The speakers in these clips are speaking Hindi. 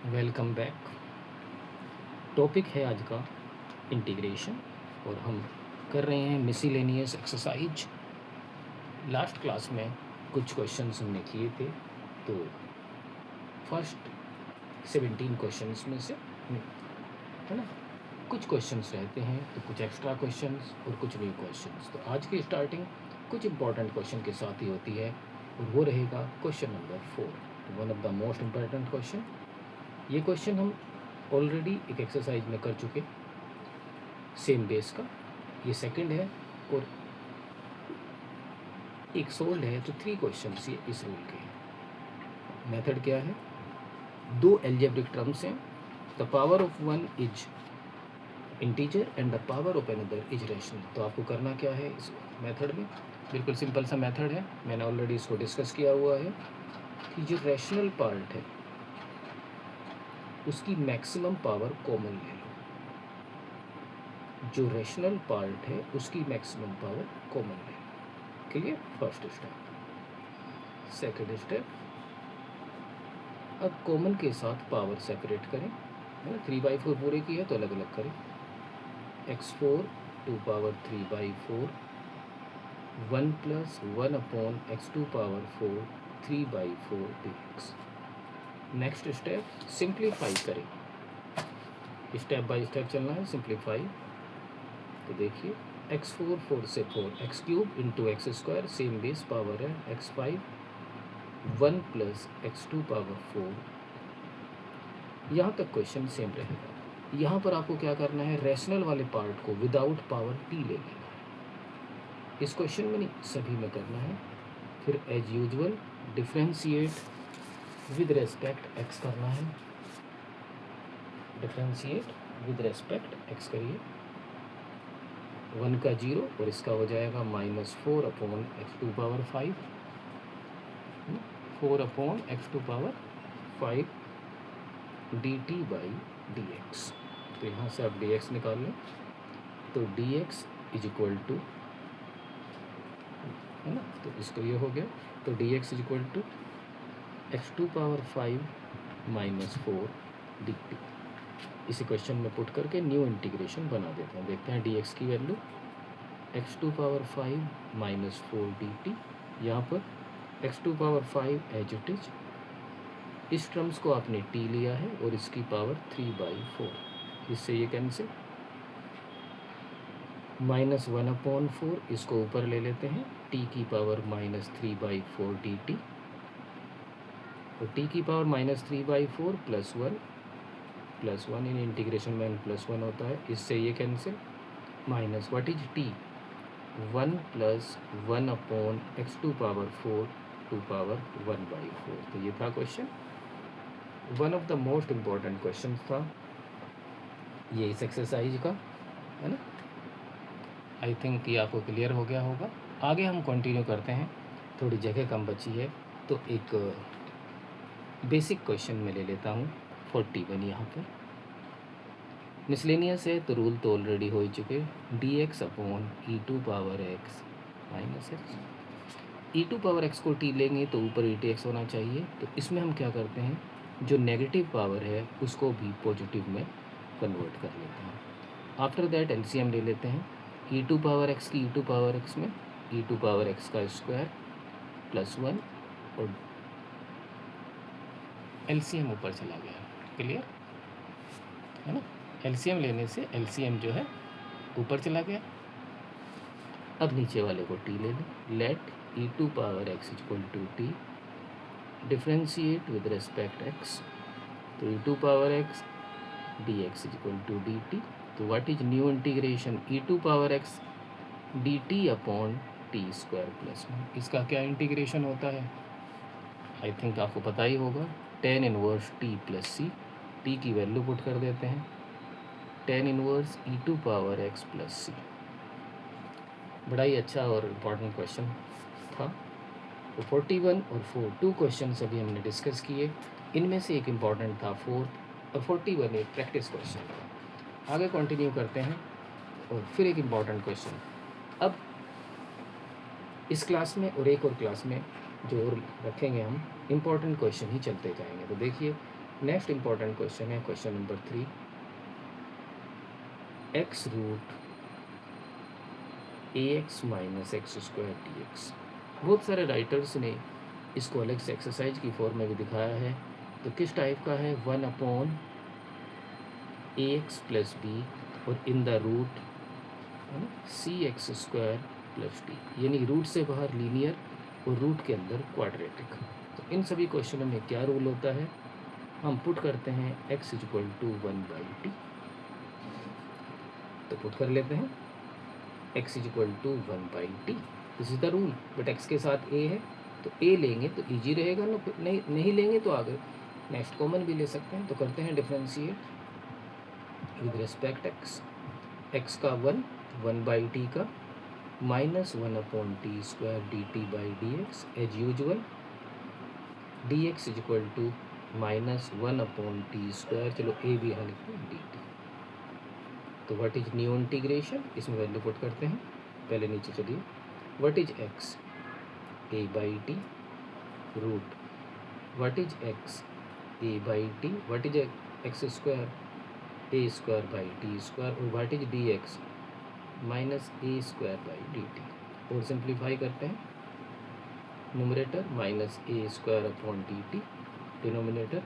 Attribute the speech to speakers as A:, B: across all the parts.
A: Welcome back. टॉपिक है आज का इंटीग्रेशन और हम कर रहे हैं मिसलेनियस एक्सरसाइज। लास्ट क्लास में कुछ क्वेश्चंस हमने किए थे, तो फर्स्ट 17 क्वेश्चंस में से है ना कुछ क्वेश्चंस रहते हैं, तो कुछ एक्स्ट्रा क्वेश्चंस और कुछ न्यू क्वेश्चंस। तो आज की स्टार्टिंग कुछ इंपॉर्टेंट क्वेश्चन के साथ ही होती है और वो रहेगा question number 4, one of the most important question. ये क्वेश्चन हम ऑलरेडी एक एक्सरसाइज में कर चुके, सेम बेस का। ये सेकंड है और एक सोल्ड है, तो 3 क्वेश्चंस ये इस रूल के हैं। मेथड क्या है? 2 एल्जेब्रिक टर्म्स हैं, the power of one is integer and the power of another is rational. तो आपको करना क्या है इस मेथड में? बिल्कुल सिंपल सा मेथड है, मैंने ऑलरेडी इसको डिस्कस किया हुआ है कि जो रैशनल पार्ट है उसकी मैक्सिमम पावर कॉमन ले लो। जो रैशनल पार्ट है उसकी मैक्सिमम पावर कॉमन ले लो। Clear? First step. Second step, अब कॉमन के साथ पावर सेपरेट करें, है ना। 3/4 पूरे की है तो अलग अलग करें। x4 2 power 3/4 1 + 1 upon x2 power 4 3/4 dx। Next step, simplify करें। स्टेप बाय स्टेप चलना है, सिंप्लीफाई। तो देखिए x4 4 से 4 x³ into x² same base power है x5 1 + x2 पावर 4। यहाँ तक क्वेश्चन सेम रहेगा। यहाँ पर आपको क्या करना है, रैशनल वाले पार्ट को विदाउट पावर t ले लेना है। इस क्वेश्चन में नहीं, सभी में करना है। फिर as usual differentiate with respect x करना है। डिफ्रेंशिएट विद रेस्पेक्ट x करिए, 1 का 0 और इसका हो जाएगा -4 upon x2 power 5 4 upon x2 power 5 dt/dx। तो यहाँ से आप dx निकाल लें, तो dx इज इक्वल टू, है ना, तो इसको ये हो गया। तो dx is equal to x2 power 5 -4 dt। इसी क्वेश्चन में पुट करके न्यू इंटीग्रेशन बना देते हैं। देखते हैं dx की वैल्यू, x2 पावर 5 -4 dt। यहाँ पर x2 power 5 as it is, इस टर्म्स को आपने t लिया है और इसकी पावर 3/4, इससे ये कैंसिल। -1 अपॉन 4 इसको ऊपर ले लेते हैं, t की पावर -3/4 dt। तो t की पावर -3/4 + 1 इन इंटीग्रेशन में +1 होता है, इससे ये cancel. Minus what is t, 1 + 1 upon x2 power 4 2 power 1/4। तो ये था question, one of the most important question था ये इस एक्सरसाइज का, है ना। आई थिंक ये आपको क्लियर हो गया होगा। आगे हम कंटिन्यू करते हैं, थोड़ी जगह कम बची है, तो एक बेसिक क्वेश्चन में ले लेता हूँ 41। यहाँ पर मिसलेनियस है तो रूल तो ऑलरेडी हो ही चुके, dx upon e2 power x minus x। e2 power x को t लेंगे तो ऊपर etx होना चाहिए। तो इसमें हम क्या करते हैं, जो नेगेटिव पावर है उसको भी पॉजिटिव में कन्वर्ट कर लेते हैं। आफ्टर दैट एलसीएम ले लेते हैं, e2 पावर x की e2 पावर x में e2 पावर x का स्क्वायर +1 और एलसीएम ऊपर चला गया। क्लियर है ना। एलसीएम लेने से एलसीएम जो है ऊपर चला गया। अब नीचे वाले को t ले लें, let e2 power x equal to t, differentiate with respect x। तो e2 power x dx equal to dt। तो what is new integration, e2 power x dt upon t² + 1। इसका क्या इंटीग्रेशन होता है, आई थिंक आपको पता ही होगा, tan inverse t + c। t की वैल्यू पुट कर देते हैं, tan inverse e2 power x + c। बड़ा ही अच्छा और इम्पॉर्टेंट क्वेश्चन था। तो 41 और 4 2 क्वेश्चन अभी हमने डिस्कस किए, इनमें से एक इम्पॉर्टेंट था 4 और 41 एक प्रैक्टिस क्वेश्चन था। आगे कंटिन्यू करते हैं और फिर एक इम्पॉर्टेंट क्वेश्चन। अब इस क्लास में और एक और क्लास में जो और रखेंगे हम, इम्पॉर्टेंट क्वेश्चन ही चलते जाएंगे। तो देखिए नेक्स्ट इंपॉर्टेंट क्वेश्चन है question number 3, x root ax minus x square dx। बहुत सारे राइटर्स ने इसको अलग से एक्सरसाइज की फॉर्म में भी दिखाया है। तो किस टाइप का है, 1/ax प्लस बी और in the root c x square plus d, यानी रूट से बाहर लीनियर और रूट के अंदर क्वाड्रेटिक। तो इन सभी क्वेश्चनों में क्या रूल होता है, हम पुट करते हैं x इक्वल टू 1/t। तो पुट कर लेते हैं x equal to 1/t, this is the rule. But x के साथ a है तो a लेंगे तो ईजी रहेगा ना, नहीं लेंगे तो आगे नेक्स्ट कॉमन भी ले सकते हैं। तो करते हैं डिफ्रेंशिएट विद रिस्पेक्ट x का 1/t का -1/t² dt/dx as usual, dx equal to -1/t², चलो a भी यहाँ लिखते हैं dt। तो व्हाट इज न्यू इंटीग्रेशन, इसमें वैल्यू पुट करते हैं। पहले नीचे चलिए, what is x a/t root what is x a/t, what is x square a²/t² और व्हाट इज dx -a²/dt। और सिंप्लीफाई करते हैं, न्यूमरेटर -a²/dt, डिनोमिनेटर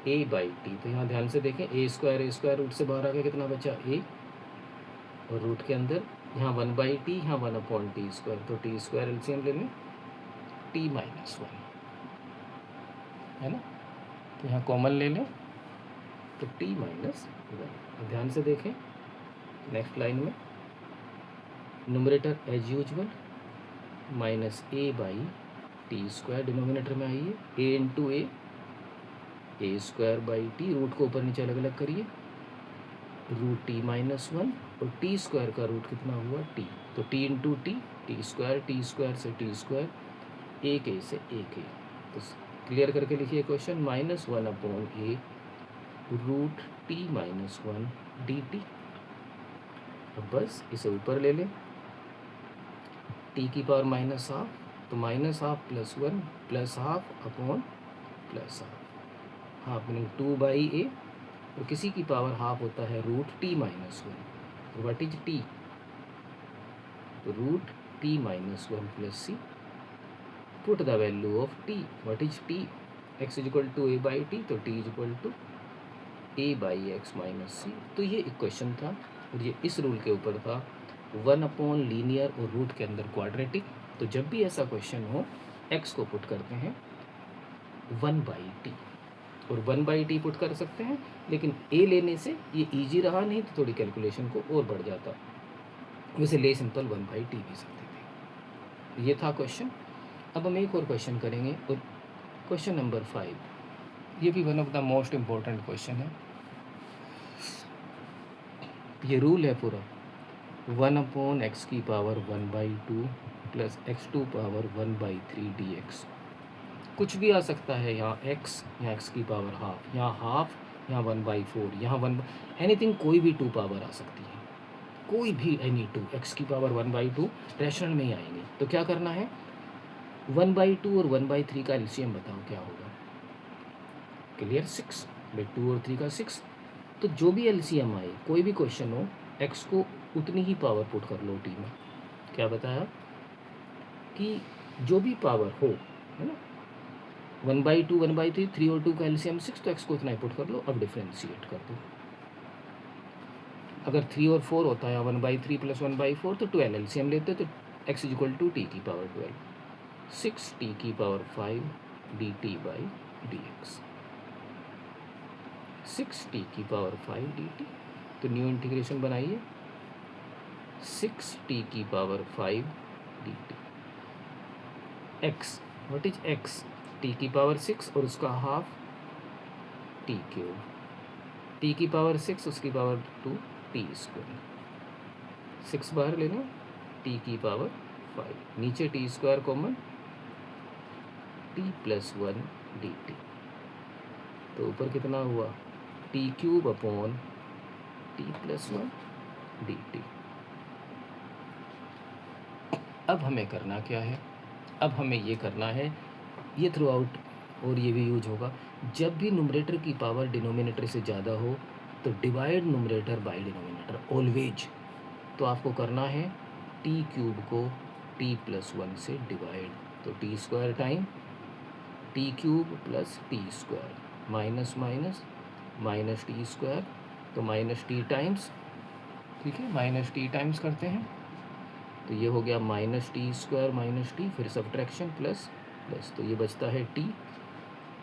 A: a/t। तो यहाँ ध्यान से देखें, a² रूट से बाहर आ गया, कितना बचा a, और रूट के अंदर यहाँ 1/t, यहाँ 1/t², तो t² एलसीएम ले लें, t-1 है ना। तो यहाँ कॉमन ले लें तो t-1। ध्यान से देखें नेक्स्ट लाइन में, numerator as usual -a/t², denominator में आइए a इंटू a²/t, रूट को ऊपर नीचे अलग अलग करिए, रूट t-1 और t² का रूट कितना हुआ t, तो t इंटू t, t² से t², एक a से एक a। तो क्लियर करके लिखिए question, -1/a root t-1 dt। अब बस इसे ऊपर ले लें, t की पावर -½ तो -½ + 1 + ½ अपॉन +½ हाफ मीनिंग 2/a, और किसी की पावर हाफ होता है root t-1। What is t, root t-1 plus c। Put the value of t, what is t, x equal to a/t, तो t equal to a/x minus c। तो ये एक क्वेश्चन था और ये इस रूल के ऊपर था, 1/लीनियर और रूट के अंदर क्वाड्रेटिक। तो जब भी ऐसा क्वेश्चन हो, x को पुट करते हैं 1/t, और 1/t पुट कर सकते हैं, लेकिन a लेने से ये इजी रहा, नहीं तो थोड़ी कैलकुलेशन को और बढ़ जाता। वैसे ले सिंपल 1/t भी सकते थे। ये था क्वेश्चन। अब हम एक और क्वेश्चन करेंगे, और क्वेश्चन नंबर 5, ये भी one of the most important question है। ये रूल है पूरा, 1/x की power 1/2 plus x² power 1/3 dx। कुछ भी आ सकता है, यहाँ x, यहाँ x की पावर हाफ, यहाँ हाफ, यहाँ 1/4, यहाँ 1, एनीथिंग, कोई भी 2 पावर आ सकती है, कोई भी एनी 2, x की पावर 1/2 रैशनल में ही आएंगे। तो क्या करना है, 1/2 और 1/3 का एलसीएम बताओ क्या होगा। क्लियर, 6, 2 और 3 का 6। तो जो भी एलसीएम आए, कोई भी क्वेश्चन हो, x को उतनी ही पावर पुट कर लो t में। क्या बताया कि जो भी पावर हो, है ना, 1/2, 1/3, 3 और 2 का एलसीएम 6, तो x को इतना ही पुट कर लो। अब डिफ्रेंशिएट कर दो, अगर 3 और 4 होता है 1/3 + 1/4 तो 12 एलसीएम लेते, तो x इक्वल टू t की पावर 12, 6t की पावर 5 dt/dx, 6t की पावर 5 dt। तो न्यू इंटीग्रेशन बनाइए, 6t की power 5 dt, x, what is x, t की पावर 6 और उसका हाफ t³, t की पावर 6 उसकी पावर 2 t², 6 बाहर लेना, t की पावर 5, नीचे t² कॉमन, t+1 dt। तो ऊपर कितना हुआ, t³ अपॉन t+1 dt। अब हमें करना क्या है, अब हमें ये करना है, ये थ्रू आउट और ये भी यूज होगा, जब भी न्यूमरेटर की पावर डिनोमिनेटर से ज़्यादा हो तो divide numerator by denominator always. तो आपको करना है टी क्यूब को t+1 से डिवाइड, तो T square time T cube plus T square minus minus minus t square, तो माइनस टी टाइम्स, ठीक है, माइनस टी टाइम्स करते हैं तो ये हो गया minus t square minus T, फिर सब्ट्रैक्शन प्लस प्लस, तो ये बचता है टी।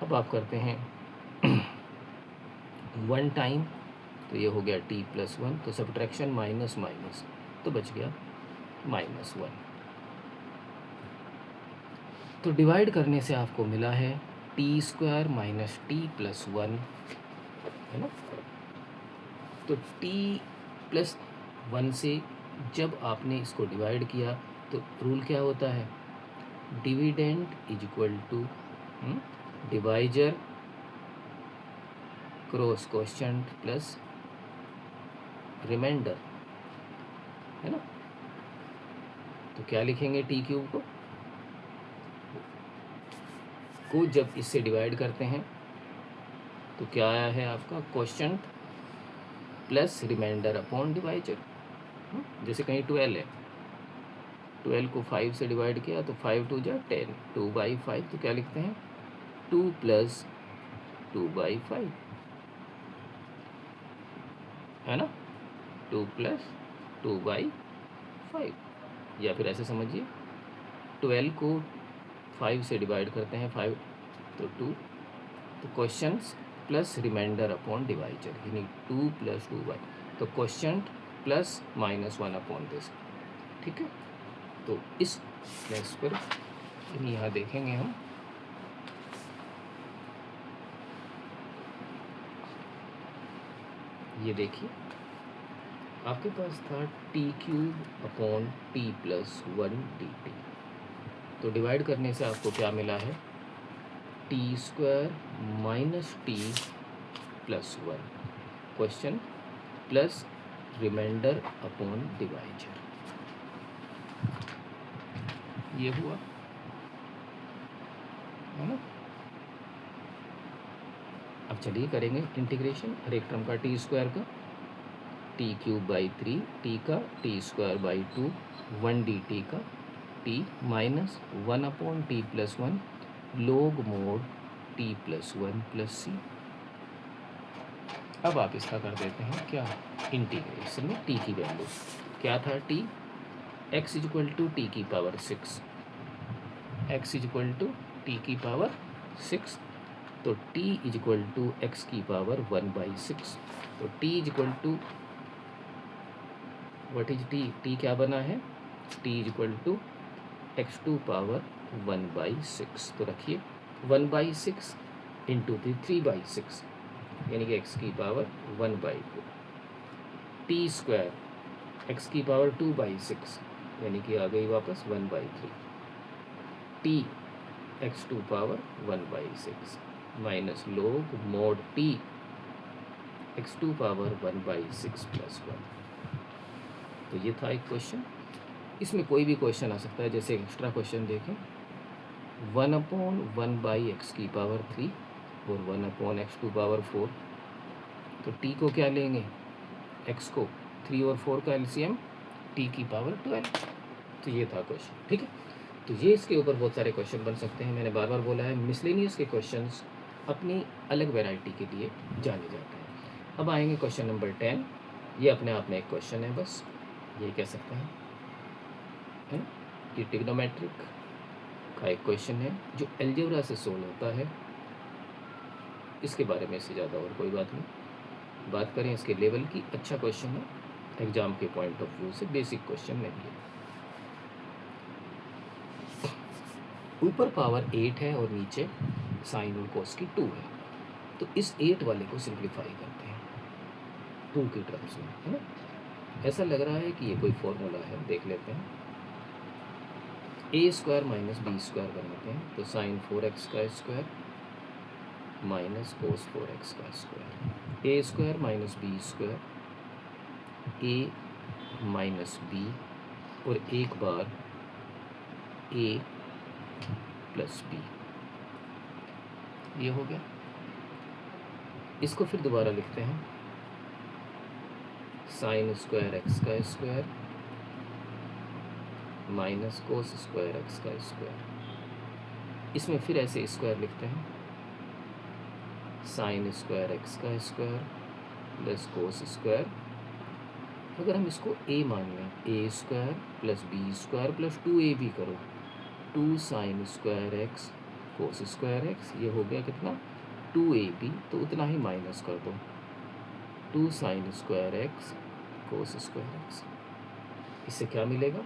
A: अब आप करते हैं 1 टाइम, तो ये हो गया t+1, तो सब्ट्रैक्शन माइनस माइनस, तो बच गया -1। तो डिवाइड करने से आपको मिला है t² माइनस t+1, है ना। तो t+1 से जब आपने इसको डिवाइड किया तो रूल क्या होता है, dividend is equal to divisor cross coefficient plus remainder, है ना। तो क्या लिखेंगे, टी क्यूब को जब इससे डिवाइड करते हैं तो क्या आया है आपका coefficient plus remainder upon divisor. जैसे कहीं 12 है, 12 को 5 से डिवाइड किया तो 5 2 जा 10, 2/5, तो क्या लिखते हैं 2 + 2/5, है ना, 2 + 2/5। या फिर ऐसे समझिए 12 को 5 से डिवाइड करते हैं, 5 तो 2, तो questions plus remainder upon divisor, यानी 2 + 2/, तो क्वेश्चंट प्लस -1 अपॉन दिस, ठीक है। तो इस केस पर यहाँ देखेंगे हम, ये देखिए आपके पास था t³ अपॉन t+1 dt, तो डिवाइड करने से आपको क्या मिला है, t² minus t+1 question plus remainder upon divisor, ये हुआ, है ना। अब चलिए करेंगे इंटीग्रेशन हर एक टर्म का, t² का t³/3, t का t²/2, 1 dt का t minus 1 upon t+1 log mod t+1 + c। अब आप इसका कर देते हैं क्या, इंटीग्रेशन में t की वैल्यू क्या था, t x = t⁶, x = t⁶, तो t = x⁴ तो t = what is t, t क्या बना है, t = x⁴ तो रखिए 1/6 इंटू 3/6 यानी कि x⁴ 1/2, t² x⁴ 2/6 यानी कि आ गई वापस 1/3, t x⁴ 1/6 minus log mod t x⁴ 1/6 + 1। तो ये था एक क्वेश्चन, इसमें कोई भी क्वेश्चन आ सकता है, जैसे एक्स्ट्रा क्वेश्चन देखें 1/1/x⁴ और 1/x⁴, तो t को क्या लेंगे, x को, 3 और 4 का एलसीएम t⁴12, तो ये था क्वेश्चन, ठीक है। तो ये इसके ऊपर बहुत सारे क्वेश्चन बन सकते हैं, मैंने बार बार बोला है मिसलेनियस के क्वेश्चंस अपनी अलग वैरायटी के लिए जाने जाते हैं। अब आएंगे क्वेश्चन नंबर 10, ये अपने आप में एक क्वेश्चन है, बस ये कह सकते हैं, है ना। ये ट्रिग्नोमेट्रिक का एक क्वेश्चन है जो अलजेब्रा से सोल्व होता है, इसके बारे में इससे ज़्यादा और कोई बात नहीं। बात करें इसके लेवल की, अच्छा क्वेश्चन है, एग्जाम के पॉइंट ऑफ व्यू से बेसिक क्वेश्चन नहीं है। ऊपर पावर 8 है और नीचे साइन और कोस की 2 है, तो इस 8 वाले को सिंप्लीफाई करते हैं 2 की टर्म्स में, है ना। ऐसा लग रहा है कि ये कोई फॉर्मूला है, देख लेते हैं। a² माइनस b² बनाते हैं, तो sine 4x² minus cos 4x², a² minus b², a minus b और एक बार a + b, ये हो गया। इसको फिर दोबारा लिखते हैं, साइन स्क्वायर एक्स का square minus cos square x का स्क्वायर। इसमें फिर ऐसे स्क्वायर लिखते हैं, साइन स्क्वायर एक्स का स्क्वायर प्लस कोस स्क्वायर। अगर हम इसको a मान लें, a square plus b square plus 2ab करो, 2 sine square x cos square x, ये हो गया कितना 2ab, तो उतना ही माइनस कर दो, 2 sine square x cos square x. इससे क्या मिलेगा,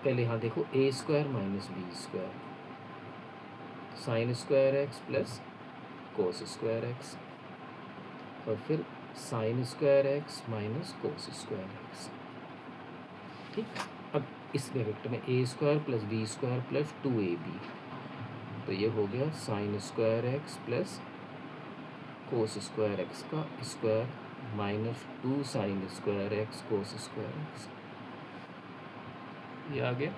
A: पहले यहाँ देखो a square minus b square, sine square x plus cos square x, और फिर sine square x minus cos square x. ठीक, अब इस ब्रैकेट में a square plus b square plus 2ab, तो ये हो गया sine square x plus cos square x का square minus 2 sine square x cos square x. ये आ गया।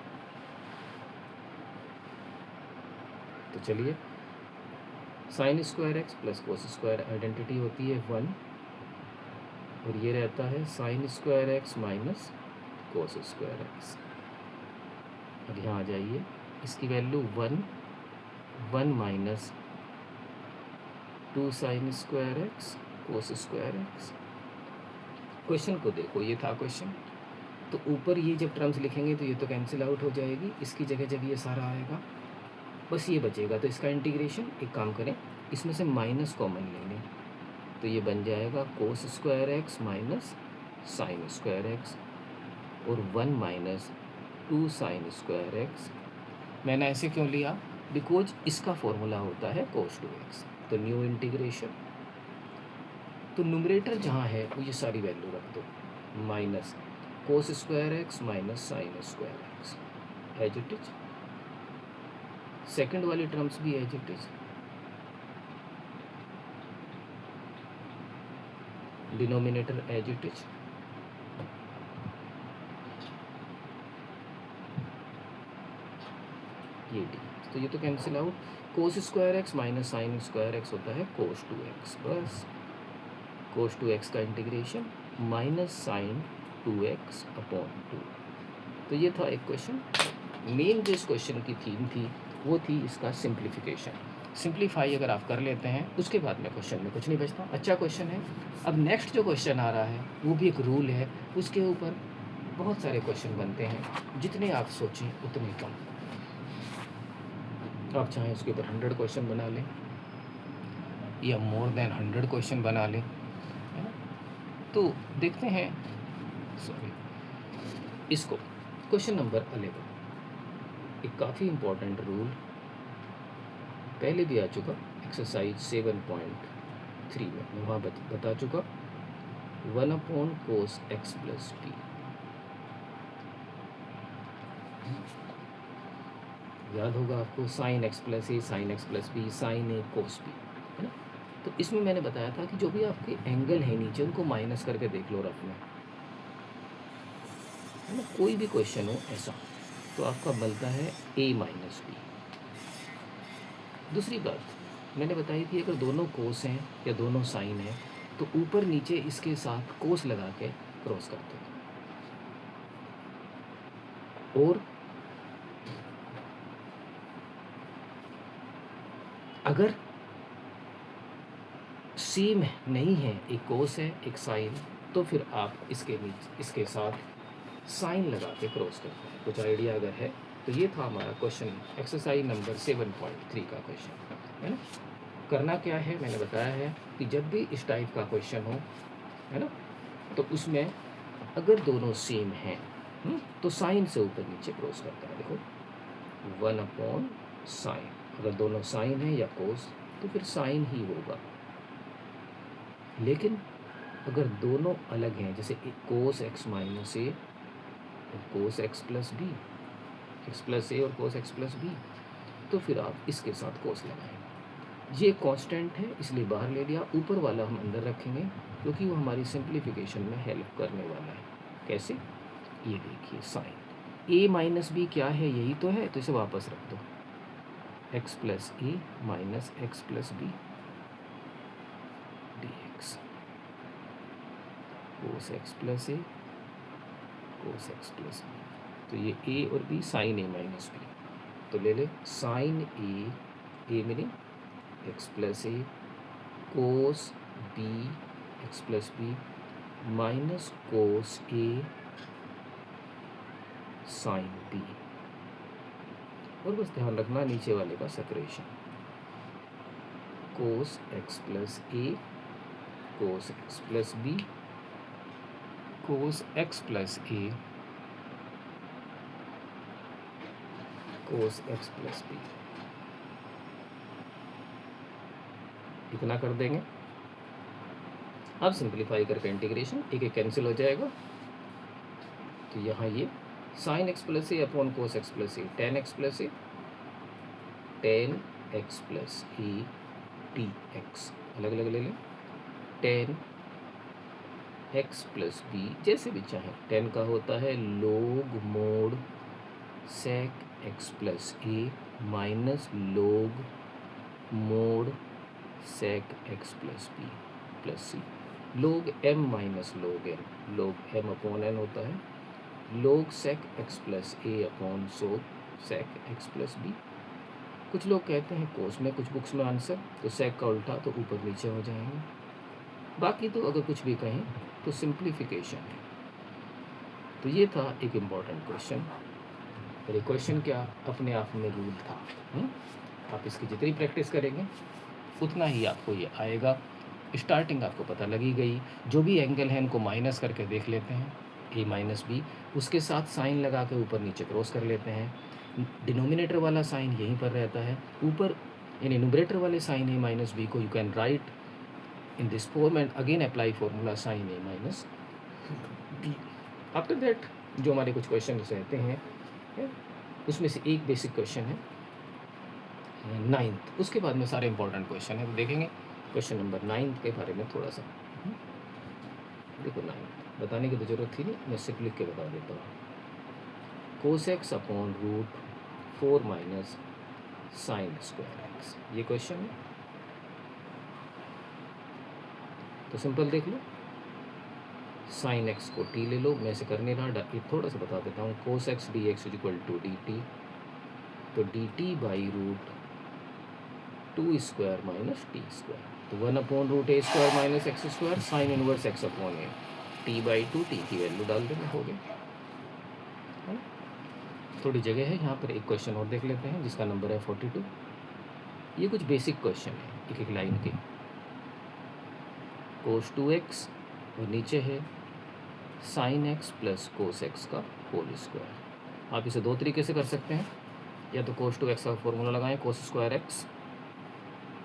A: तो चलिए, sign square x plus cos square identity होती है 1, और ये रहता है sine square x minus cos square x. अब यहाँ आ जाइए, इसकी value 1 minus 2 sine square x cos square x. Question को देखो, ये था क्वेश्चन। तो ऊपर ये जब टर्म्स लिखेंगे तो ये तो कैंसिल आउट हो जाएगी, इसकी जगह जब ये सारा आएगा बस ये बचेगा। तो इसका इंटीग्रेशन, एक काम करें, इसमें से माइनस कॉमन ले लें, तो ये बन जाएगा कोस square x minus sine square x, और 1 माइनस 2 साइन स्क्वायर एक्स। मैंने ऐसे क्यों लिया, बिकॉज इसका फॉर्मूला होता है कोस 2x। तो न्यू इंटीग्रेशन, तो न्यूमरेटर जहाँ है वो ये सारी वैल्यू रख दो, minus cos square x minus sine square x, as it is. Second वाली टर्म्स भी as it is, denominator as it is, ये डी, तो ये तो cancel out. Cos square x minus sine square x होता है कोस 2x, बस कोस 2x का integration minus sign 2x upon 2। तो ये था एक क्वेश्चन। मेन जो इस क्वेश्चन की थीम थी वो थी इसका सिंप्लीफिकेशन। सिंप्लीफाई अगर आप कर लेते हैं उसके बाद में क्वेश्चन में कुछ नहीं बचता। अच्छा क्वेश्चन है। अब नेक्स्ट जो क्वेश्चन आ रहा है वो भी एक रूल है, उसके ऊपर बहुत सारे क्वेश्चन बनते हैं, जितने आप सोचें उतने कम। आप चाहें उसके ऊपर 100 क्वेश्चन बना लें या मोर देन 100 क्वेश्चन बना लें, है ना। तो देखते हैं, सॉरी, इसको क्वेश्चन नंबर 11, एक काफ़ी इम्पोर्टेंट रूल पहले भी आ चुका, एक्सरसाइज 7.3 में मैं वहाँ बता चुका, 1 कोस एक्स प्लस पी। याद होगा आपको, sine x plus a sine x plus b sine a cos b, है ना। तो इसमें मैंने बताया था कि जो भी आपके एंगल है नीचे उनको माइनस करके देख लो रफ में, है ना। कोई भी क्वेश्चन हो ऐसा तो आपका बनता है a माइनस बी। दूसरी बात मैंने बताई थी, अगर दोनों कोस हैं या दोनों साइन हैं तो ऊपर नीचे इसके साथ कोस लगा के क्रॉस करते हैं। और अगर सेम नहीं है, एक कोस है एक साइन, तो फिर आप इसके नीचे इसके साथ साइन लगा के क्रॉस करते हैं। कुछ आइडिया अगर है तो ये था हमारा क्वेश्चन, एक्सरसाइज नंबर 7.3 का क्वेश्चन, है ना। करना क्या है मैंने बताया है कि जब भी इस टाइप का क्वेश्चन हो, है ना, तो उसमें अगर दोनों सेम हैं तो साइन से ऊपर नीचे क्रॉस करता है। देखो 1 साइन, अगर दोनों साइन है या कोस तो फिर साइन ही होगा। लेकिन अगर दोनों अलग हैं, जैसे कोस एक्स माइनस ए और cos x plus b, x plus a और कोस एक्स प्लस बी, तो फिर आप इसके साथ कोस लगाएं। ये कांस्टेंट है इसलिए बाहर ले लिया, ऊपर वाला हम अंदर रखेंगे क्योंकि वो हमारी सिंप्लीफिकेशन में हेल्प करने वाला है। कैसे, ये देखिए, साइन ए माइनस बी क्या है, यही तो है, तो इसे वापस रख दो, x plus a minus x plus b, cos x plus a cos x plus b. तो ये ए और b sine a minus b, तो ले ले sine a meaning x plus a cos b x plus b minus cos a sine b. और बस ध्यान रखना नीचे वाले का separation, cos x plus a cos x plus b cos x plus a cos x plus B. इतना कर देंगे। अब सिंप्लीफाई करके इंटीग्रेशन एक एक कैंसिल हो जाएगा। तो यहाँ ये sign x plus a upon cos x plus A ten x plus A ten x plus A T x अलग अलग ले लें। टेन एक्स प्लस बी जैसे भी चाहें, टेन का होता है log mod sec x plus a minus log mod sec x plus b plus c. Log m minus log m upon n होता है log sec x plus a upon sec x plus b. कुछ लोग कहते हैं कोस में, कुछ बुक्स में आंसर तो सेक का उल्टा तो ऊपर नीचे हो जाएंगे। बाकी तो अगर कुछ भी कहें तो सिंप्लीफिकेशन है। तो ये था एक इम्पॉर्टेंट क्वेश्चन, और ये क्वेश्चन क्या अपने आप में रूल था। आप इसकी जितनी प्रैक्टिस करेंगे उतना ही आपको ये आएगा। स्टार्टिंग आपको पता लगी गई, जो भी एंगल है इनको माइनस करके देख लेते हैं, ए माइनस बी, उसके साथ साइन लगा के ऊपर नीचे क्रॉस कर लेते हैं। डिनोमिनेटर वाला साइन यहीं पर रहता है, ऊपर यानी न्यूमरेटर वाले साइन ए माइनस बी को you can write in this form and again apply formula sine a minus b. After that जो हमारे कुछ क्वेश्चन रहते हैं उसमें से एक बेसिक क्वेश्चन है 9th, उसके बाद में सारे इंपॉर्टेंट क्वेश्चन है तो देखेंगे। क्वेश्चन नंबर 9 के बारे में थोड़ा सा देखो। 9 बताने की तो ज़रूरत थी नहीं, मैं सिर्फ लिख के बता देता हूँ। Cos x upon root 4 minus sine square x, ये क्वेश्चन है। तो सिंपल देख लो, साइन एक्स को टी ले लो, मैं से कर नहीं रहा, थोड़ा सा बता देता हूँ। Cos x d x equal to d t, तो d t by root 2 square minus t square, तो 1 upon root a square minus x square sine inverse x upon a, t by 2 t की वैल्यू डाल देना, हो गया। थोड़ी जगह है यहाँ पर, एक क्वेश्चन और देख लेते हैं जिसका नंबर है 42। ये कुछ बेसिक क्वेश्चन है एक एक लाइन के। कोस 2x और नीचे है sign x plus cos x का होल स्क्वायर। आप इसे दो तरीके से कर सकते हैं, या तो कोस 2x का फॉर्मूला लगाएं कोस square x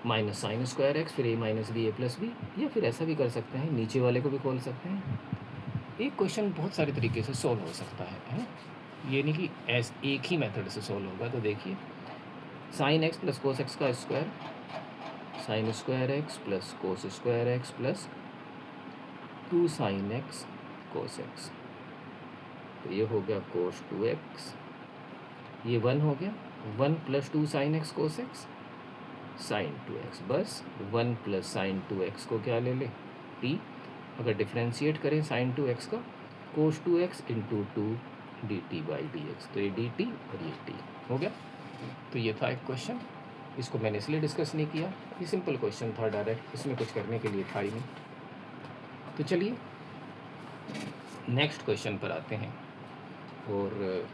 A: minus sine square x फिर ए माइनस बी ए प्लस बी, या फिर ऐसा भी कर सकते हैं नीचे वाले को भी खोल सकते हैं। एक क्वेश्चन बहुत सारे तरीके से सॉल्व हो सकता है ना, ये नहीं कि एक ही मेथड से सॉल्व होगा। तो देखिए sine x plus cos x का square sine square x plus cos square x plus 2 sine x cos x, तो ये हो गया कोस 2x, ये 1 हो गया 1 plus 2 sine x cos x sine 2x, बस 1 प्लस साइन 2x को क्या ले ले t। अगर डिफ्रेंशिएट करें साइन 2x का कोस 2x into 2 D t by d x, तो ये डी टी और ये टी हो गया। तो ये था एक क्वेश्चन, इसको मैंने इसलिए डिस्कस नहीं किया, ये सिंपल क्वेश्चन था डायरेक्ट, इसमें कुछ करने के लिए था ही नहीं। तो चलिए नेक्स्ट क्वेश्चन पर आते हैं। और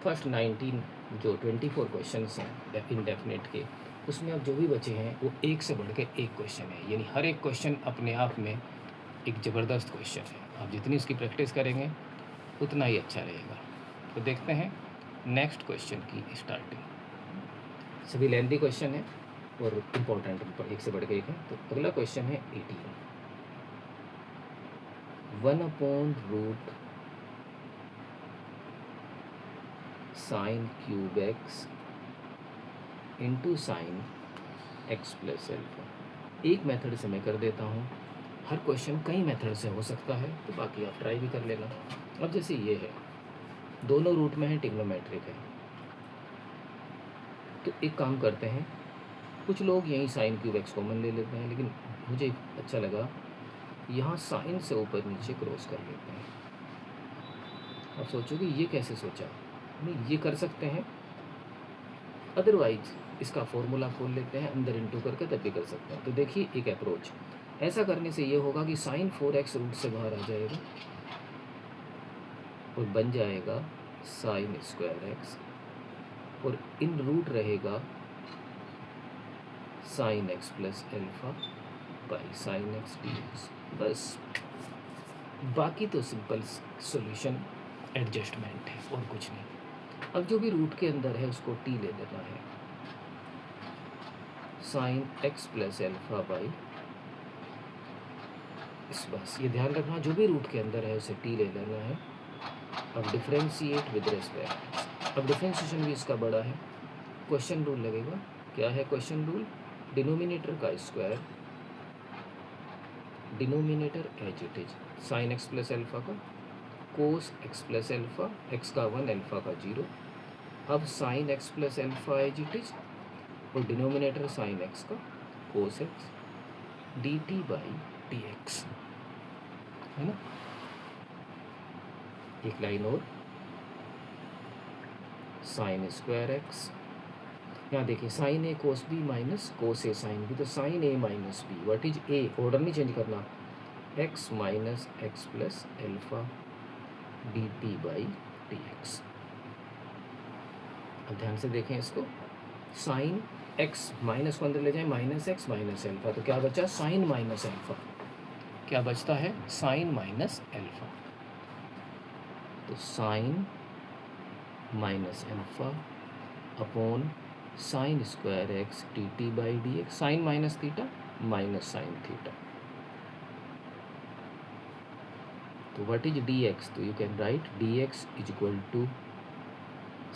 A: फर्स्ट 19 जो 24 क्वेश्चन हैं इनडेफिनेट के, उसमें अब जो भी बचे हैं वो एक से बढ़ के एक क्वेश्चन है, यानी हर एक क्वेश्चन अपने आप में एक ज़बरदस्त क्वेश्चन है। आप जितनी उसकी प्रैक्टिस करेंगे उतना ही अच्छा रहेगा। तो देखते हैं नेक्स्ट क्वेश्चन की स्टार्टिंग। सभी लेंथी क्वेश्चन है और इम्पोर्टेंट एक से बढ़ के एक है। तो अगला क्वेश्चन है 18, 1 upon root sine cube x into sine x plus alpha. एक मेथड से मैं कर देता हूँ, हर क्वेश्चन कई मेथड से हो सकता है, तो बाकी आप ट्राई भी कर लेना। अब जैसे ये है, दोनों रूट में है, ट्रिग्नोमेट्रिक है, तो एक काम करते हैं, कुछ लोग यहीं साइन क्यूब एक्स कॉमन ले लेते हैं, लेकिन मुझे अच्छा लगा यहाँ साइन से ऊपर नीचे क्रॉस कर लेते हैं। अब सोचोगे ये कैसे सोचा, नहीं ये कर सकते हैं, अदरवाइज इसका फॉर्मूला खोल लेते हैं, अंदर इंटू करके तब भी कर सकते हैं। तो देखिए एक अप्रोच, ऐसा करने से ये होगा कि साइन 4x रूट से बाहर आ जाएगा और बन जाएगा साइन स्क्वायर एक्स, और इन रूट रहेगा sign x plus alpha by sine x d x. बस, बाकी तो सिंपल सॉल्यूशन एडजस्टमेंट है और कुछ नहीं। अब जो भी रूट के अंदर है उसको टी ले लेना है, sign x plus alpha by, इस बस ये ध्यान रखना जो भी रूट के अंदर है उसे टी ले लेना है। अब डिफ्रेंशिएट विद रिस्पेक्ट, अब डिफ्रेंशिएशन भी इसका बड़ा है, क्वेश्चन रूल लगेगा। क्या है क्वेश्चन रूल? डिनोमिनेटर का square, denominator as it is, sine x plus alpha का cos x plus alpha, x का 1 एल्फा का 0। अब sine x plus alpha as it is और डिनोमिनेटर साइन एक्स का cos x d t by d x, है ना। एक लाइन और, साइन स्क्वायर एक्स, यहाँ देखिए sine a cos b minus cos a sine b, तो sine a minus b, what is a, order नहीं चेंज करना, x minus x plus alpha d t by d x. अब ध्यान से देखें इसको, साइन एक्स माइनस को अंदर ले जाए, माइनस एक्स माइनस एल्फा, तो क्या बचा? साइन माइनस एल्फा, क्या बचता है? साइन माइनस एल्फा, तो sine minus alpha upon sine square x d t by d x, sine minus theta minus sine theta, तो व्हाट इज डी एक्स? तो you can write d x is equal to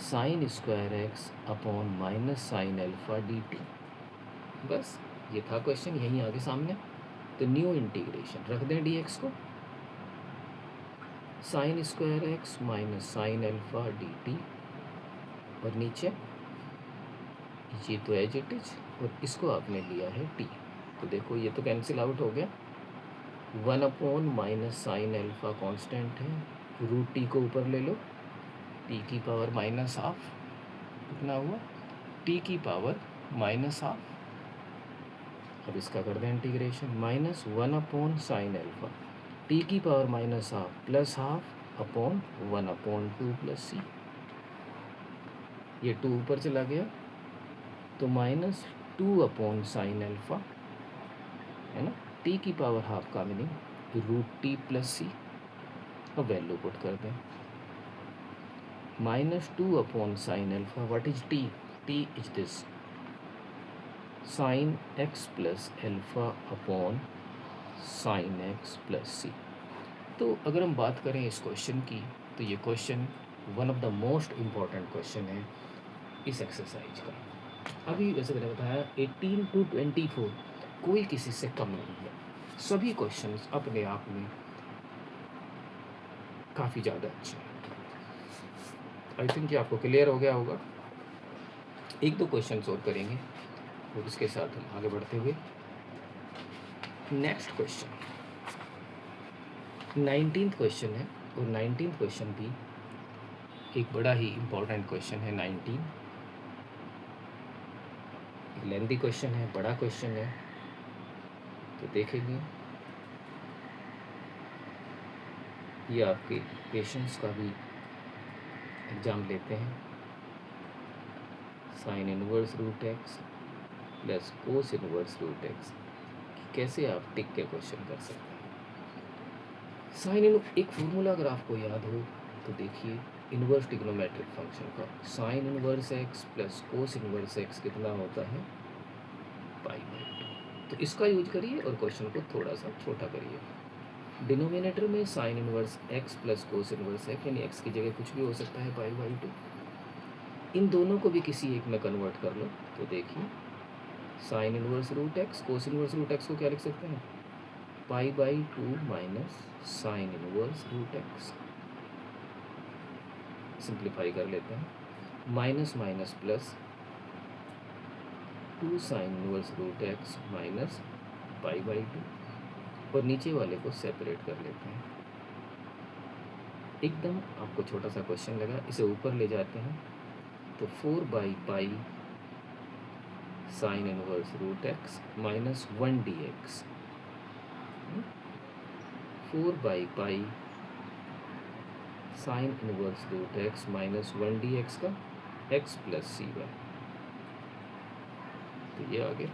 A: sine square x upon minus sine alpha d t. बस ये था क्वेश्चन, यहीं आगे सामने। तो न्यू इंटीग्रेशन रख दें डी एक्स को, sign square x minus sine alpha d T, और नीचे ये तो एज इट इज, और इसको आपने लिया है टी, तो देखो ये तो कैंसिल आउट हो गया। 1 upon minus sine alpha constant है, रूट टी को ऊपर ले लो, टी की पावर माइनस हाफ, कितना हुआ? टी की पावर माइनस हाफ। अब इसका कर दें integration, minus 1 upon sine alpha, t की power minus half plus half upon 1 upon 2 plus c, ये 2 ऊपर चला गया तो माइनस 2 अपॉन साइन एल्फा, है ना, टी की पावर हाफ का meaning root t plus c. अब वैल्यू पुट कर दें, minus 2 upon sine alpha, what is t? T is this sine x plus alpha upon sine x plus c. तो अगर हम बात करें इस क्वेश्चन की, तो ये question one of the most important question है इस एक्सरसाइज का। अभी वैसे मैंने बताया 18 to 24 कोई किसी से कम नहीं है, सभी क्वेश्चंस अपने आप में काफ़ी ज़्यादा अच्छे हैं। आई थिंक कि आपको क्लियर हो गया होगा। एक दो क्वेश्चन और करेंगे और उसके साथ हम आगे बढ़ते हुए नेक्स्ट क्वेश्चन 19th क्वेश्चन है, और 19th क्वेश्चन भी एक बड़ा ही इम्पोर्टेंट क्वेश्चन है। 19 लेंथी क्वेश्चन है, बड़ा क्वेश्चन है, तो देखेंगे ये आपके पेशेंस का भी एग्ज़ाम लेते हैं। Sine inverse root x plus cos inverse root x, कैसे आप टिक के क्वेश्चन कर सकते हैं। साइन इन एक फॉर्मूला अगर आपको याद हो तो देखिए, इनवर्स ट्रिग्नोमेट्रिक फंक्शन का sign inverse x plus cos inverse x कितना होता है? पाई बाई 2। तो इसका यूज करिए और क्वेश्चन को थोड़ा सा छोटा करिए। डिनोमिनेटर में sign inverse x plus cos inverse x, यानी एक्स की जगह कुछ भी हो सकता है, पाई बाई 2। इन दोनों को भी किसी एक में कन्वर्ट कर लो, तो देखिए sine inverse root x, cos inverse root x को क्या लिख सकते हैं? Pi by 2 minus sine inverse root x. Simplify कर लेते हैं, minus minus plus 2 sine inverse root x minus pi by 2। और नीचे वाले को सेपरेट कर लेते हैं। एकदम आपको छोटा सा क्वेश्चन लगा, इसे ऊपर ले जाते हैं तो 4/पाई sine inverse root x minus 1 dx, 4/पाई sine inverse root x minus 1 dx का x प्लस सी वाई। तो ये आ गया।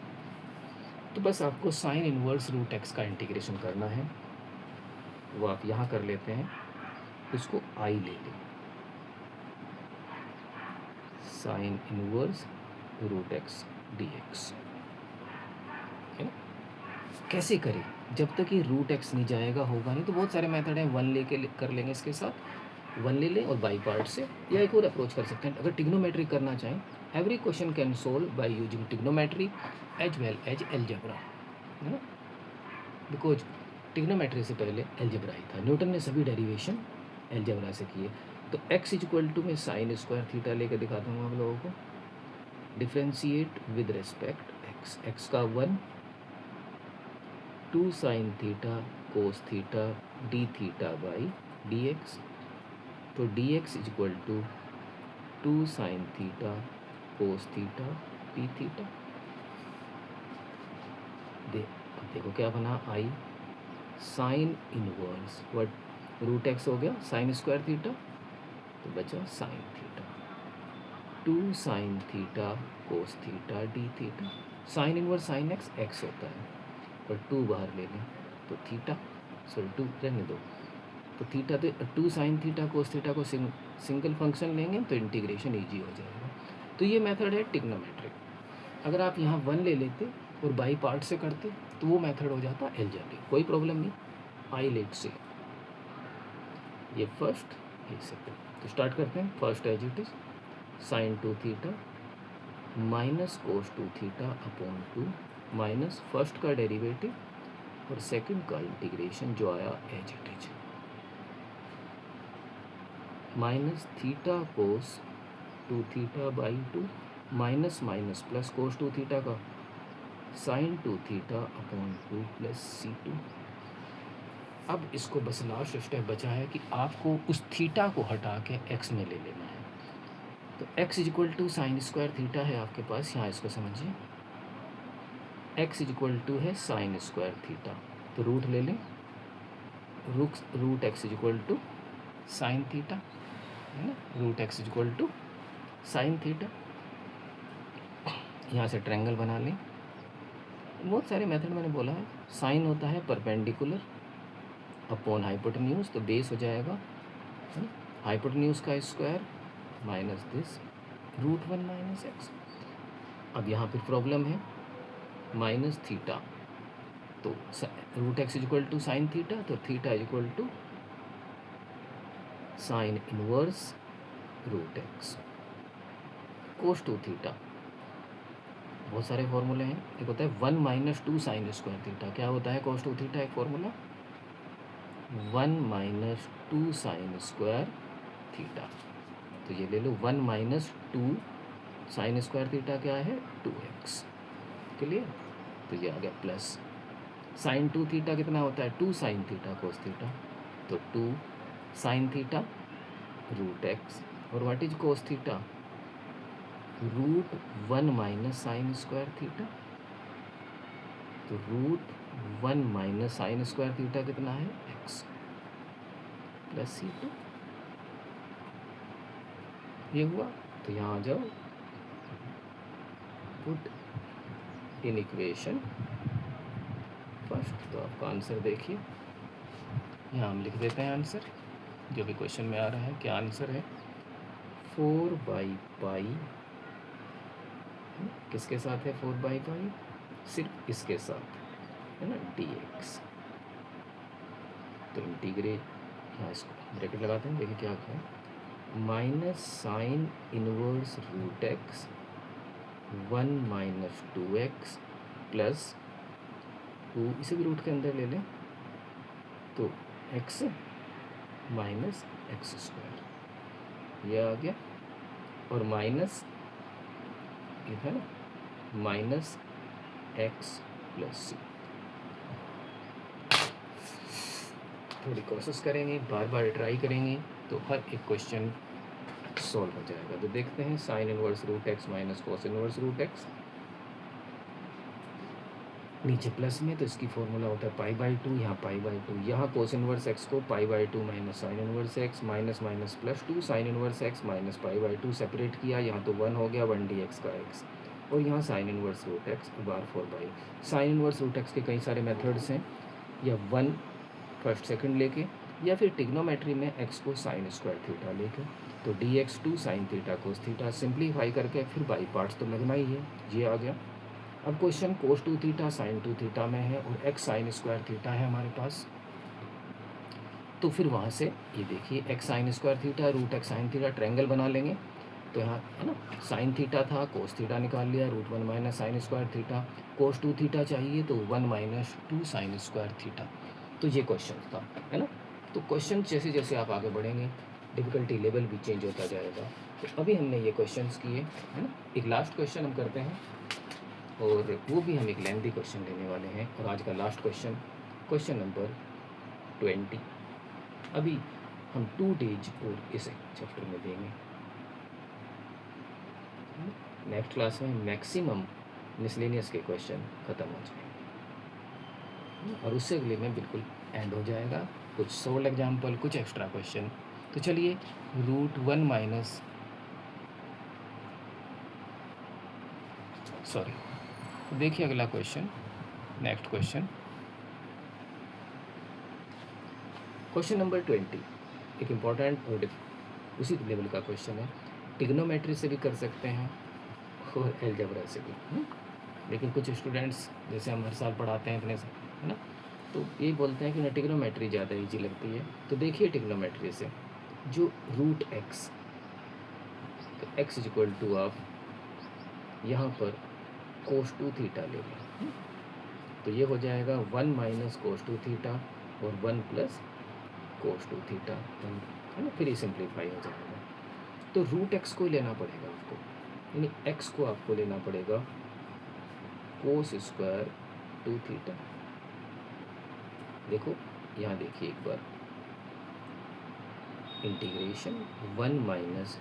A: तो बस आपको साइन इनवर्स रूट एक्स का इंटीग्रेशन करना है, वो आप यहाँ कर लेते हैं, इसको आई ले लें, sine inverse root x d x, है ना। कैसे करें, जब तक ये रूट एक्स नहीं जाएगा होगा नहीं। तो बहुत सारे मेथड हैं, 1 लेके कर लेंगे, इसके साथ 1 ले लें और बाई पार्ट से, या एक और अप्रोच कर सकते हैं। अगर टिग्नोमेट्री करना चाहें, every question can solve by using trigonometry as well as algebra, है ना। बिकॉज टिग्नोमेट्री से पहले एलजेब्रा ही था, न्यूटन ने सभी डेरिवेशन एलजेब्रा से किए। तो एक्स इक्वल टू में साइन स्क्वायर थीटा लेकर दिखाता हूँ आप लोगों को। Differentiate with respect x, x का 1, 2 sine theta cos theta d theta by d x. तो d x equal to 2 sine theta cos theta d theta. देखो क्या बना, I sine inverse what root x हो गया साइन स्क्वायर थीटा, तो बचा sine theta, 2 sine theta cos theta d theta. Sine inverse sine x x होता है, और 2 बाहर ले लें तो थीटा, सॉरी 2 रहने दो, तो थीटा, तो 2 साइन थीटा कोस थीटा को सिंगल फंक्शन लेंगे तो इंटीग्रेशन ईजी हो जाएगा। तो ये मेथड है टिग्नोमेट्रिक। अगर आप यहाँ 1 ले लेते और बाई पार्ट से करते तो वो मेथड हो जाता एलजेब्रिक, कोई प्रॉब्लम नहीं। आई लेट से ये फर्स्ट, ये सेकंड। तो स्टार्ट करते हैं। First as it is sine 2 theta minus cos 2 theta upon 2 minus first का डेरिवेटिव और सेकंड का इंटीग्रेशन जो आया as it is, minus theta cos 2 theta by 2 minus minus plus cos 2 theta का sine 2 theta upon 2 plus c 2। अब इसको बस लास्ट स्टेप बचा है कि आपको उस थीटा को हटा के एक्स में ले लेना है। तो x equal to sine square theta है आपके पास, यहाँ इसको समझिए, एक्स इक्वल टू है साइन स्क्वायर थीटा, तो रूट ले लें, root x equal to sine theta, है ना, root x equal to sine theta. यहाँ से ट्रायंगल बना लें। बहुत सारे मेथड मैंने बोला है। साइन होता है परपेंडिकुलर अपॉन हाइपोटेन्यूज, तो बेस हो जाएगा, है ना, हाइपोटेन्यूज का square minus this root 1 minus x. अब यहाँ पर प्रॉब्लम है माइनस थीटा, तो root x equal to sine theta, तो theta equal to sine inverse root x cos 2 theta. बहुत सारे फॉर्मूले हैं। एक होता है 1 माइनस 2 साइन स्क्वायर थीटा, क्या होता है कोस 2 थीटा, एक formula 1 minus 2 sine square theta. तो ये ले लो 1 माइनस 2 साइन स्क्वायर थीटा क्या है 2x, क्लियर। तो ये आ गया प्लस साइन 2 थीटा कितना होता है 2 साइन थीटा कोस थीटा, तो 2 साइन थीटा रूट एक्स, और what is cos theta root 1 minus sine square theta. तो root 1 minus sine square theta कितना है एक्स प्लस सी 2, ये हुआ। तो यहाँ आ जाओ, पुट इन इक्वेशन फर्स्ट, तो आपका आंसर देखिए, यहाँ हम लिख देते हैं आंसर जो भी क्वेश्चन में आ रहा है। क्या आंसर है 4/पाई, किसके साथ है 4/पाई, सिर्फ इसके साथ, है ना, dx। तो इंटीग्रेट, यहाँ इसको ब्रैकेट लगाते हैं, देखिए क्या है, minus sine inverse root x 1 minus 2x plus 2, इसे भी रूट के अंदर ले लें, तो x माइनस एक्स स्क्वायर, यह आ गया, और माइनस इधर माइनस एक्स प्लस सी। थोड़ी कोशिश करेंगे, बार बार ट्राई करेंगे तो हर एक क्वेश्चन सॉल्व हो जाएगा। तो देखते हैं sine inverse root x minus cos inverse root x, नीचे प्लस में तो इसकी फॉर्मूला होता है पाई बाई टू, यहाँ पाई बाई टू, यहाँ कोस इनवर्स एक्स को pi by two minus sine inverse x minus minus plus two sine inverse x minus pi by two separate किया, यहाँ तो 1 हो गया 1 एक्स का एक्स, और यहाँ साइन इनवर्स रूट एक्स बार 4/। साइन इनवर्स रूट एक्स के कई सारे मेथड्स हैं, या 1 फर्स्ट सेकंड लेके, या फिर टिग्नोमेट्री में एक्स को साइन स्क्वायर थीटा लेके, तो d x two sine theta cos theta simplify करके फिर बाई पार्ट्स तो लगना ही है, ये आ गया। अब क्वेश्चन कोस 2 थीटा साइन 2 थीटा में है और एक्स साइन स्क्वायर थीटा है हमारे पास, तो फिर वहाँ से ये देखिए x sine square theta root x sine theta triangle बना लेंगे। तो यहाँ है ना साइन थीटा था, कोस थीटा निकाल लिया, root 1 minus sine square theta, cos 2 theta चाहिए तो 1 माइनस 2 साइन स्क्वायर थीटा। तो ये क्वेश्चन था, है ना। तो क्वेश्चन जैसे जैसे आप आगे बढ़ेंगे डिफ़िकल्टी लेवल भी चेंज होता जाएगा। तो अभी हमने ये क्वेश्चंस किए, है ना। एक लास्ट क्वेश्चन हम करते हैं और वो भी हम एक लेंथी क्वेश्चन लेने वाले हैं, और आज का लास्ट क्वेश्चन, क्वेश्चन नंबर 20। अभी हम 2 डेज और इस चैप्टर में देंगे, नेक्स्ट क्लास में मैक्सिमम मिसलेनियस के क्वेश्चन ख़त्म हो जाएंगे और उससे अगले में बिल्कुल एंड हो जाएगा, कुछ सोल्ड एग्जाम्पल, कुछ एक्स्ट्रा क्वेश्चन। तो चलिए रूट 1 माइनस देखिए अगला question, next question, question number 20, एक इम्पॉर्टेंट और उसी लेवल का क्वेश्चन है। टिग्नोमेट्री से भी कर सकते हैं और एलजेब्रा से भी, लेकिन कुछ स्टूडेंट्स जैसे हम हर साल पढ़ाते हैं अपने से, है ना, तो ये बोलते हैं कि ना टिग्नोमेट्री ज़्यादा ईजी लगती है। तो देखिए टिग्नोमेट्री से जो रूट एक्स, तो एक्स इज इक्वल टू आप यहाँ पर कोस 2 थीटा ले लें, तो ये हो जाएगा 1 माइनस कोस 2 थीटा और 1 प्लस कोस 2 थीटा, है ना, फिर ये सिंप्लीफाई हो जाएगा। तो रूट एक्स को लेना पड़ेगा आपको, यानी एक्स को आपको लेना पड़ेगा कोस स्क्वायर 2 थीटा। देखो यहाँ देखिए एक बार, इंटीग्रेशन 1 माइनस,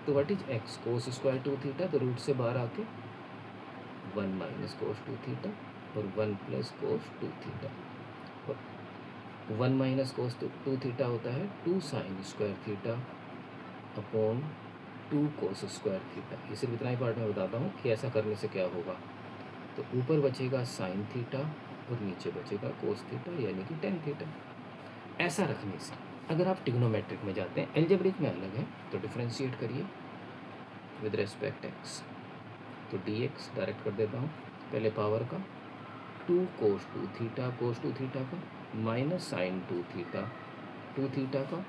A: तो what is x, cos square 2 theta, तो रूट से बाहर आके 1 माइनस कोस 2 थीटा और 1 प्लस कोस 2 थीटा, और 1 माइनस कोस 2 थीटा होता है 2 sine square theta upon 2 cos square theta. ये सिर्फ इतना ही पार्ट में बताता हूँ कि ऐसा करने से क्या होगा। तो ऊपर बचेगा साइन थीटा और नीचे बचेगा कोस थीटा, यानी कि टेन थीटा। ऐसा रखने से अगर आप टिग्नोमेट्रिक में जाते हैं, एल्जेब्रिक में अलग है, तो डिफ्रेंशिएट करिए विद रेस्पेक्ट एक्स, तो डी एक्स डायरेक्ट कर देता हूँ पहले पावर का 2 कोस 2 थीटा, कोस 2 थीटा का माइनस साइन 2 थीटा, 2 थीटा का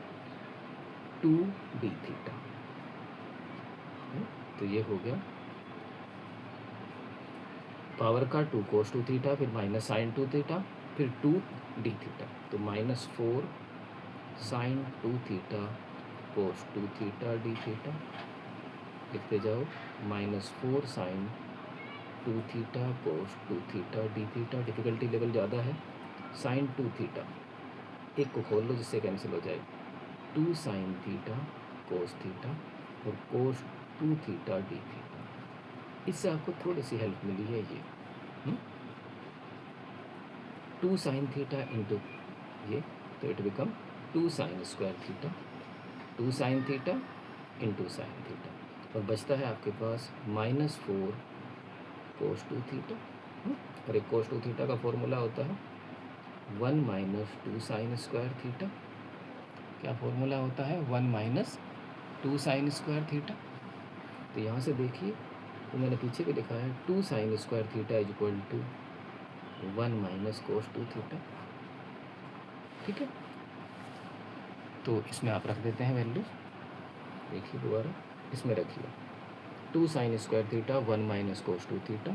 A: 2 डी थीटा, तो ये हो गया पावर का 2 कोस 2 थीटा, फिर माइनस साइन 2 थीटा, फिर 2 डी थीटा, तो minus 4 sine 2 theta cos 2 theta d theta, लिखते जाओ minus 4 sine 2 theta cos 2 theta d theta. Difficulty level ज़्यादा है, साइन 2 थीटा एक को खोल लो जिससे कैंसिल हो जाए, 2 साइन थीटा कोस थीटा और कोस 2 थीटा डी थीटा। इससे आपको थोड़ी सी हेल्प मिली है ये 2 साइन थीटा इंटू ये, तो it become 2 sine square theta, 2 sine theta into sine theta, और बचता है आपके पास माइनस 4 कोस 2 थीटा, और एक कोस 2 थीटा का फॉर्मूला होता है 1 माइनस 2 साइन स्क्वायर थीटा। क्या फॉर्मूला होता है 1 माइनस 2 साइन स्क्वायर थीटा। तो यहाँ से देखिए, तो मैंने पीछे भी लिखा है 2 sine square theta is equal to 1 minus cos 2 theta, ठीक है। तो इसमें आप रख देते हैं वैल्यू, देखिए दोबारा इसमें रखिए 2 sine square theta 1 minus cos 2 theta,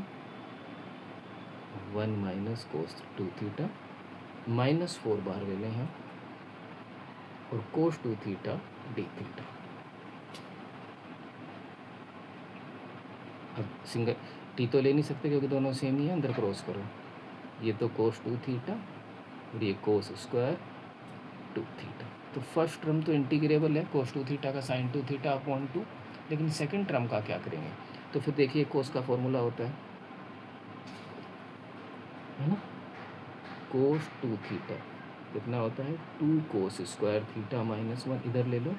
A: 1 minus cos 2 theta, minus 4 बाहर ले लें यहाँ, और कोस 2 थीटा डी थीटा। अब सिंगल टी तो ले नहीं सकते क्योंकि दोनों सेम ही है, अंदर क्रॉस करो, ये तो कोस 2 थीटा और ये कोस स्क्वायर 2 थीटा। तो फर्स्ट टर्म तो इंटीग्रेबल है, कोस 2 थीटा का साइन 2 थीटा अपॉन 2, लेकिन सेकंड टर्म का क्या करेंगे? तो फिर देखिए कोस का फॉर्मूला होता है ना, कोस 2 थीटा कितना होता है 2 कोस स्क्वायर थीटा माइनस 1, इधर ले लो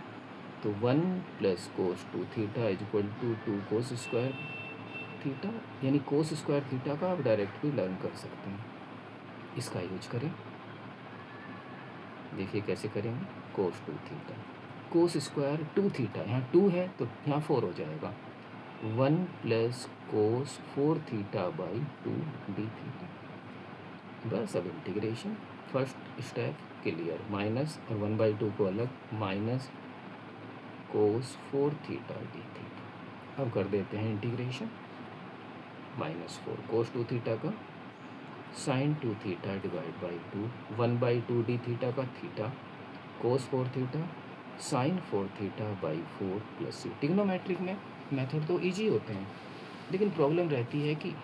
A: तो 1 plus cos 2 theta is equal to 2 cos square theta, यानी कोस स्क्वायर थीटा का आप डायरेक्ट भी लर्न कर सकते हैं। इसका यूज करें, देखिए कैसे करेंगे। Cos 2 theta cos square 2 theta, यहाँ 2 है तो यहाँ 4 हो जाएगा, 1 plus cos 4 theta by 2 d theta. बस अब integration, first step clear, minus और 1/2 को अलग, minus cos 4 theta d theta. अब कर देते हैं इंटीग्रेशन, -4 कोस 2 थीटा का sine 2 theta divide by 2, 1/2 d theta का theta, cos 4 theta sine 4 theta by 4 plus c. Trigonometric में मेथड तो इजी होते हैं, लेकिन प्रॉब्लम रहती है कि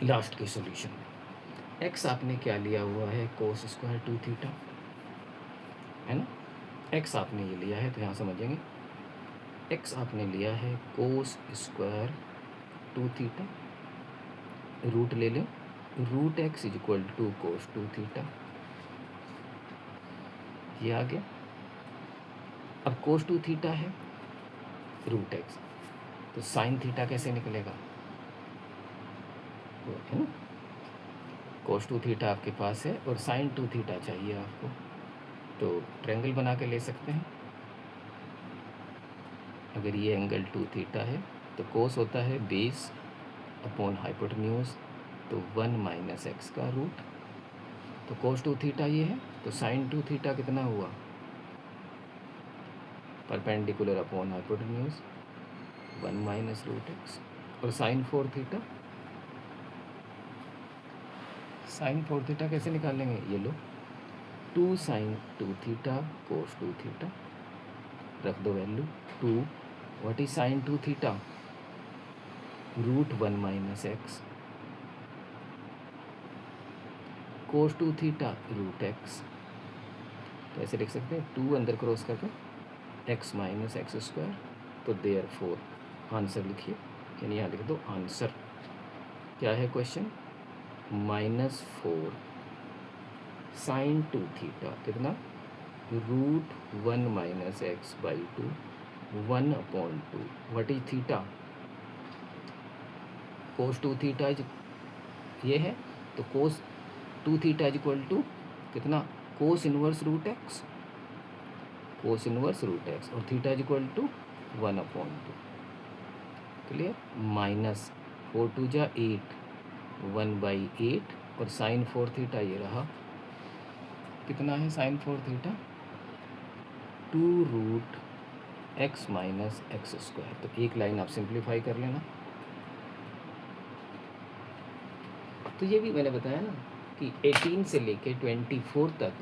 A: लास्ट के सॉल्यूशन में एक्स आपने क्या लिया हुआ है, कोस स्क्वायर 2 थीटा है ना, एक्स आपने ये लिया है तो यहाँ समझेंगे, एक्स आपने लिया है कोस स्क्वायर 2 थीटा, रूट ले लें, root x is equal to cos 2 theta, ये आ गया। अब कोस 2 थीटा है रूट एक्स, तो साइन थीटा कैसे निकलेगा, है ना, कोस 2 थीटा आपके पास है और साइन 2 थीटा चाहिए आपको, तो ट्रायंगल बना के ले सकते हैं। अगर ये एंगल 2 थीटा है तो कोस होता है बेस अपॉन हाइपोटेन्यूज, तो 1 माइनस एक्स का रूट, तो कोस 2 थीटा ये है, तो साइन 2 थीटा कितना हुआ, perpendicular upon hypotenuse 1 minus root x, और साइन 4 थीटा, साइन 4 थीटा कैसे निकालेंगे, ये लो 2 साइन 2 थीटा कोस 2 थीटा, रख दो value 2, what is sine 2 theta, root 1 minus x, cos 2 theta root x, तो ऐसे लिख सकते हैं 2 अंदर क्रॉस करके एक्स माइनस एक्स स्क्वायर, तो देयर फोर आंसर लिखिए, यानी यहाँ लिख दो आंसर क्या है क्वेश्चन, -4 साइन 2 थीटा कितना, root 1 minus x by 2, 1 upon 2, what is theta, cos 2 theta ये है, तो cos 2 theta is equal to कितना, cos inverse root x, cos inverse root x, और theta is equal to 1 upon 2, clear, minus 4 2 जा 8, 1/8, और साइन 4 थीटा ये रहा, कितना है sine 4 theta, 2 root x minus x square, तो एक लाइन आप सिंप्लीफाई कर लेना। तो ये भी मैंने बताया ना कि 18 से लेके 24 तक,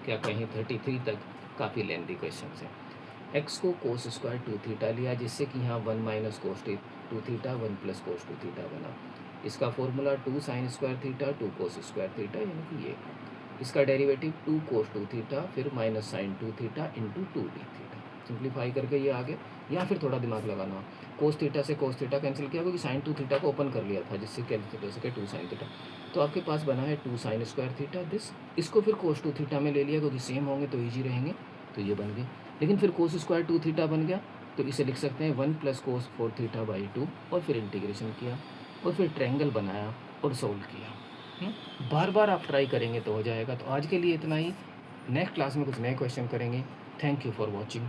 A: क्या कहें 33 तक, काफ़ी लेंथी क्वेश्चन है। एक्स को कोस स्क्वायर 2 थीटा लिया, जिससे कि यहाँ 1 minus cos 2 theta 1 plus cos 2 theta बना, इसका formula 2 sine square theta 2 cos square theta, यानी कि ये इसका डेरिवेटिव 2 कोस 2 थीटा फिर minus sine 2 theta into 2 d theta, simplify करके ये आ गया। या फिर थोड़ा दिमाग लगाना, कोस थीटा से कोस थीटा कैंसिल किया, क्योंकि साइन 2 थीटा को ओपन कर लिया था, जिससे कैंसिल हो सके 2 साइन थीटा, तो आपके पास बना है 2 साइन स्क्वायर थीटा दिस, इसको फिर कोस 2 थीटा में ले लिया, क्योंकि सेम होंगे तो ईजी रहेंगे, तो ये बन गए। लेकिन फिर कोस स्क्वायर 2 थीटा बन गया, तो इसे लिख सकते हैं 1 प्लस कोस 4 थीटा बाई 2, और फिर इंटीग्रेशन किया और फिर ट्रायंगल बनाया और सोल्व किया। बार बार आप ट्राई करेंगे तो हो जाएगा। तो आज के लिए इतना ही, नेक्स्ट क्लास में कुछ नए क्वेश्चन करेंगे। Thank you for watching.